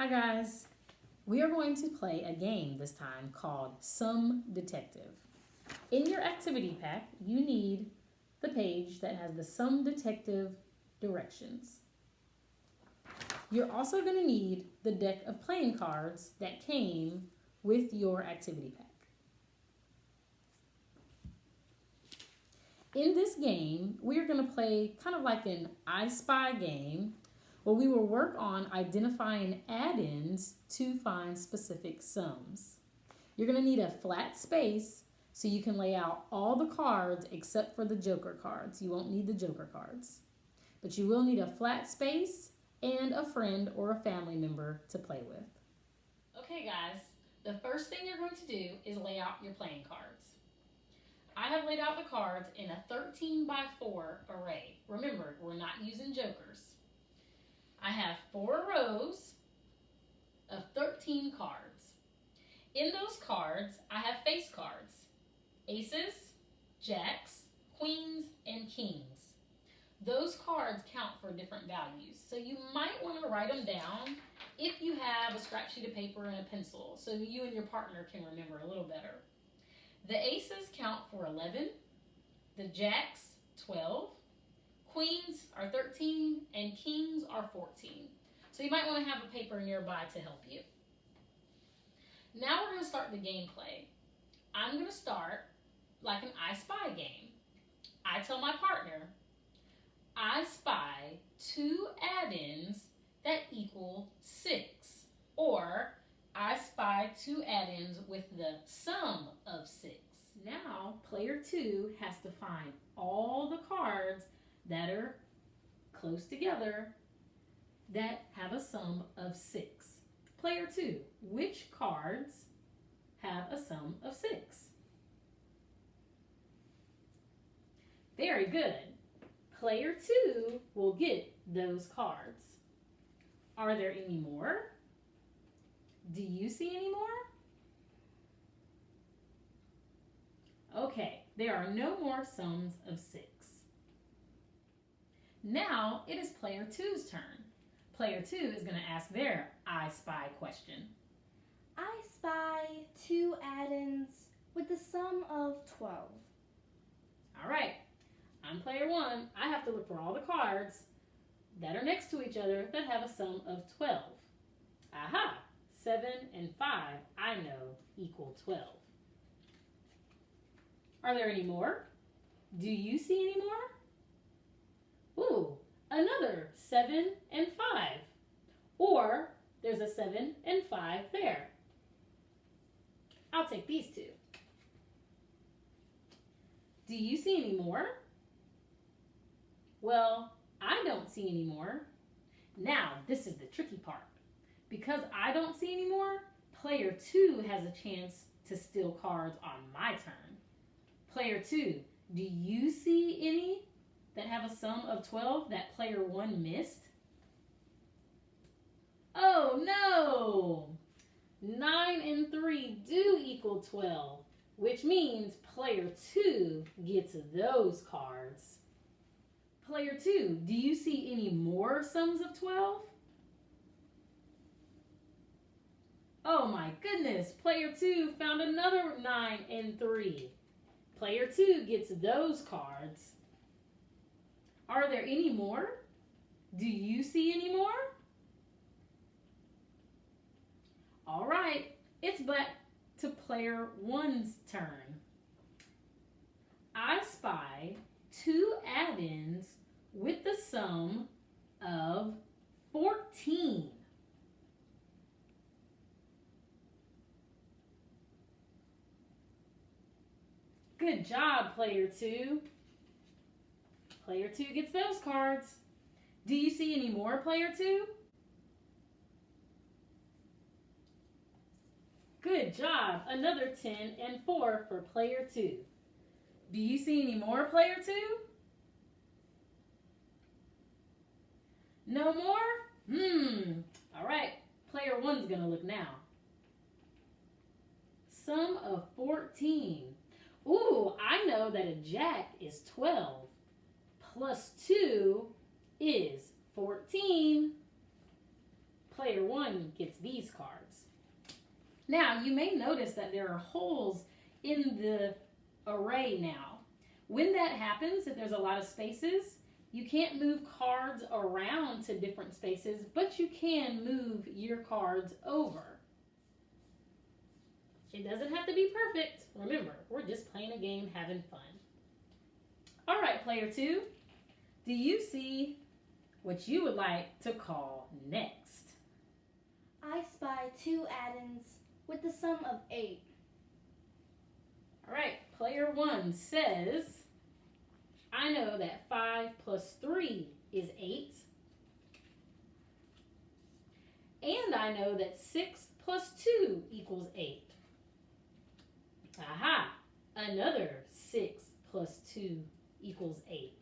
Hi guys. We are going to play a game this time called Sum Detective. In your activity pack, you need the page that has the Sum Detective directions. You're also going to need the deck of playing cards that came with your activity pack. In this game, we are going to play kind of like an I Spy game where we will work on identifying add-ins to find specific sums. You're going to need a flat space so you can lay out all the cards except for the joker cards. You won't need the joker cards. But you will need a flat space and a friend or a family member to play with. Okay guys, the first thing you're going to do is lay out your playing cards. I have laid out the cards in a 13 by 4 array. Remember, we're not using jokers. I have 4 rows of 13 cards. In those cards, I have face cards. Aces, jacks, queens, and kings. Those cards count for different values, so you might want to write them down if you have a scrap sheet of paper and a pencil, so you and your partner can remember a little better. The aces count for 11, the jacks 12, queens are 13, and kings are 14. So you might want to have a paper nearby to help you. Now we're going to start the gameplay. I'm going to start like an I Spy game. I tell my partner, I spy 2 add-ins that equal 6, or I spy 2 add-ins with the sum of 6. Now, player 2 has to find all the cards that are close together that have a sum of 6. Player 2, which cards have a sum of 6? Very good. Player 2 will get those cards. Are there any more? Do you see any more? Okay, there are no more sums of 6. Now it is player 2's turn. Player 2 is going to ask their I Spy question. I spy 2 add-ins with the sum of 12. All right, I'm player 1. I have to look for all the cards that are next to each other that have a sum of 12. Aha! 7 and 5, I know, equal 12. Are there any more? Do you see any more? Ooh, another 7 and 5. Or there's a 7 and 5 there. I'll take these 2. Do you see any more? Well, I don't see any more. Now, this is the tricky part. Because I don't see any more, player 2 has a chance to steal cards on my turn. Player 2, do you see any that have a sum of 12 that player 1 missed? Oh no! 9 and 3 do equal 12, which means player 2 gets those cards. Player 2, do you see any more sums of 12? Oh my goodness, player 2 found another 9 and 3. Player 2 gets those cards. Are there any more? Do you see any more? All right, it's back to player 1's turn. I spy 2 add-ins with the sum of 14. Good job, player 2. Player 2 gets those cards. Do you see any more, player 2? Good job. Another 10 and 4 for player 2. Do you see any more, player 2? No more? All right. Player 1's going to look now. Sum of 14. Ooh, I know that a jack is 12. Plus 2 is 14. player one gets these cards. Now, you may notice that there are holes in the array now. When that happens, if there's a lot of spaces, you can't move cards around to different spaces, but you can move your cards over. It doesn't have to be perfect. Remember, we're just playing a game, having fun. All right, player two, do you see what you would like to call next? I spy 2 add-ins with the sum of 8. All right, player one says, I know that 5 plus 3 is 8. And I know that 6 plus 2 equals 8. Aha! Another 6 plus 2 equals 8.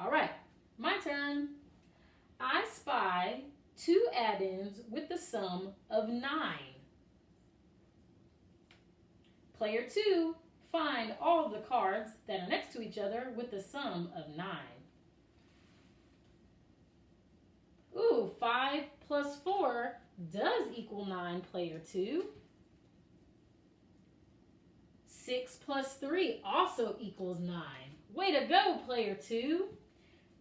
All right, my turn. I spy 2 add-ins with the sum of 9. Player 2, find all of the cards that are next to each other with the sum of 9. Ooh, 5 plus 4 does equal 9, player 2. 6 plus 3 also equals 9. Way to go, player 2.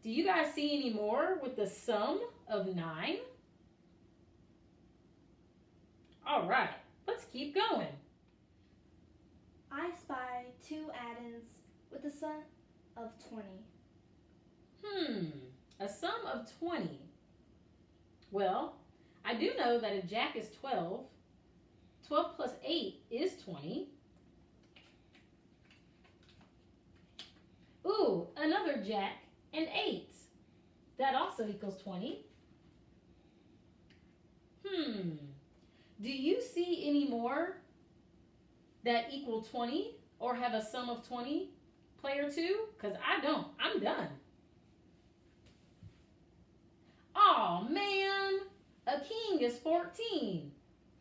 Do you guys see any more with the sum of 9? All right, let's keep going. I spy 2 add-ins with the sum of 20. A sum of 20. Well, I do know that a jack is 12. 12 plus 8 is 20. Ooh, another jack and 8. That also equals 20. Do you see any more that equal 20 or have a sum of 20, player 2? Because I don't. I'm done. Oh man, a king is 14.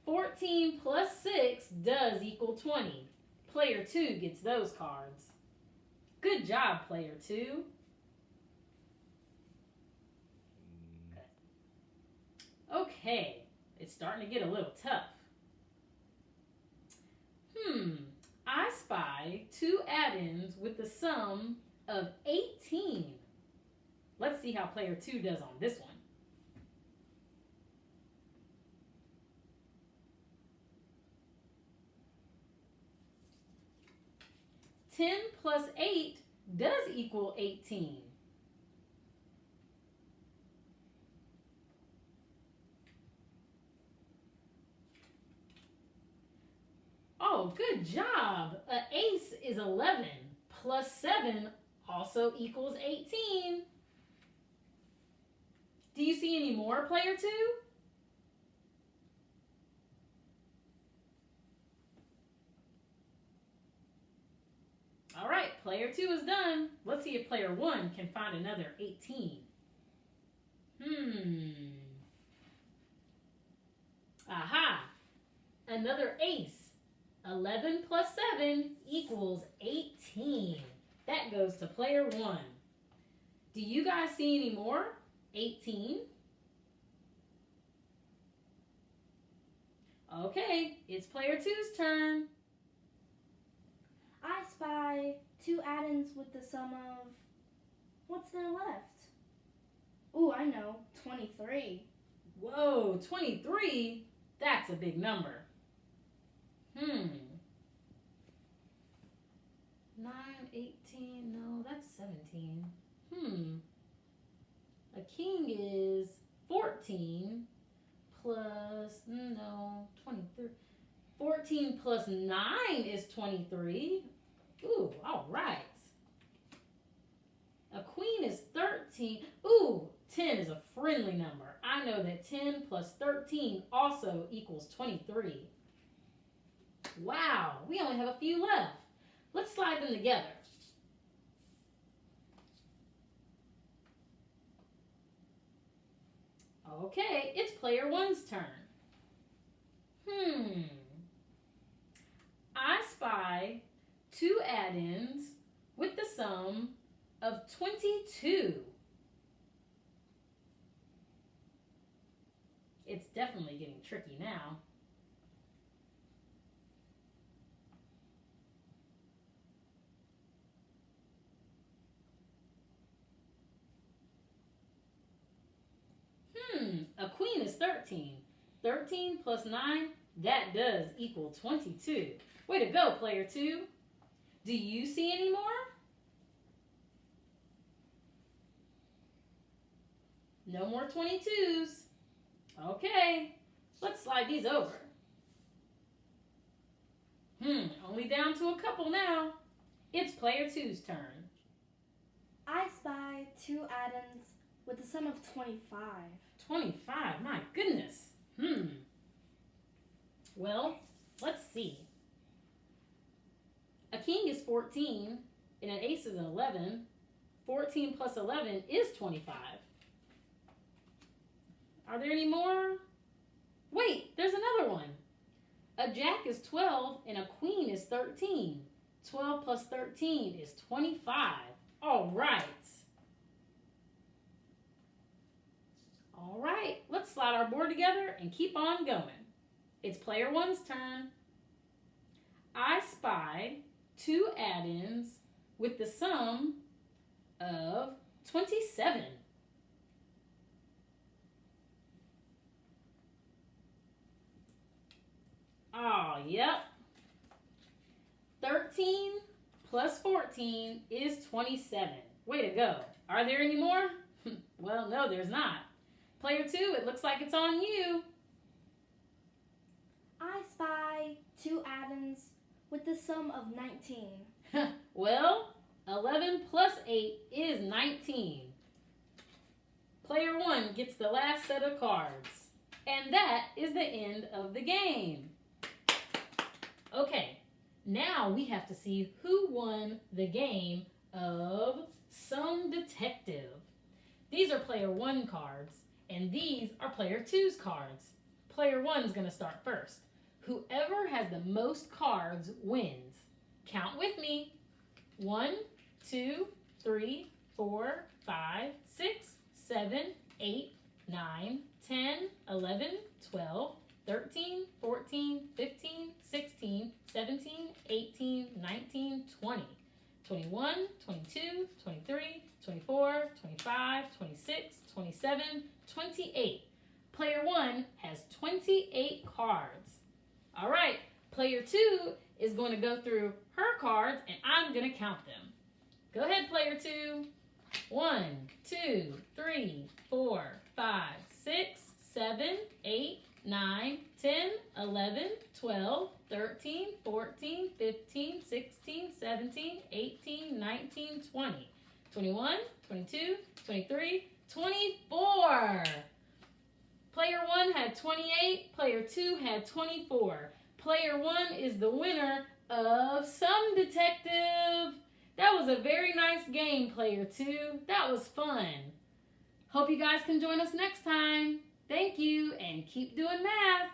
14 plus 6 does equal 20. Player 2 gets those cards. Good job, player 2. Okay, it's starting to get a little tough. I spy 2 add-ins with the sum of 18. Let's see how player 2 does on this one. Ten plus 8 does equal 18. Oh, good job. An ace is 11. Plus 7 also equals 18. Do you see any more, player 2? All right, player 2 is done. Let's see if player 1 can find another 18. Aha! Another ace. 11 plus 7 equals 18. That goes to player 1. Do you guys see any more? 18. Okay, it's player 2's turn. I spy 2 add-ins with the sum of... What's there left? Ooh, I know. 23. Whoa, 23? That's a big number. 9, 18, no, that's 17. A king is 14 plus, no, 23. 14 plus 9 is 23. Ooh, all right. A queen is 13. Ooh, 10 is a friendly number. I know that 10 plus 13 also equals 23. Wow, we only have a few left. Let's slide them together. Okay, it's player 1's turn. I spy 2 add-ins with the sum of 22. It's definitely getting tricky now. A queen is 13. 13 plus 9, that does equal 22. Way to go, player 2. Do you see any more? No more 22s. Okay, let's slide these over. Only down to a couple now. It's player 2's turn. I spy 2 add-ins with the sum of 25. 25, my goodness. Well, let's see. A king is 14, and an ace is an 11. 14 plus 11 is 25. Are there any more? Wait, there's another one. A jack is 12, and a queen is 13. 12 plus 13 is 25. All right. All right, let's slide our board together and keep on going. It's player 1's turn. I spy 2 add-ins with the sum of 27. Oh, yep. 13 plus 14 is 27. Way to go. Are there any more? Well, no, there's not. Player 2, it looks like it's on you. I spy 2 add-ins with the sum of 19. Well, 11 plus 8 is 19. Player 1 gets the last set of cards. And that is the end of the game. Okay, now we have to see who won the game of Some Detective. These are player 1 cards, and these are player 2's cards. Player 1's going to start first. Whoever has the most cards wins. Count with me. 1, 2, 3, 4, 5, 6, 7, 8, 9, 10, 11, 12, 13, 14, 15, 16, 17, 18, 19, 20, 21, 22, 23, 24, 25, 26, 27, 28. Player 1 has 28 cards. All right, player 2 is going to go through her cards, and I'm going to count them. Go ahead, player 2. 1, 2, 3, 4, 5, 6, 7, 8, 9, 10, 11, 12, 13, 14, 15, 16, 17, 18, 19, 20, 21, 22, 23, 24. Player 1 had 28, player 2 had 24. Player 1 is the winner of Some Detective. That was a very nice game, player 2. That was fun. Hope you guys can join us next time. Thank you, and keep doing math.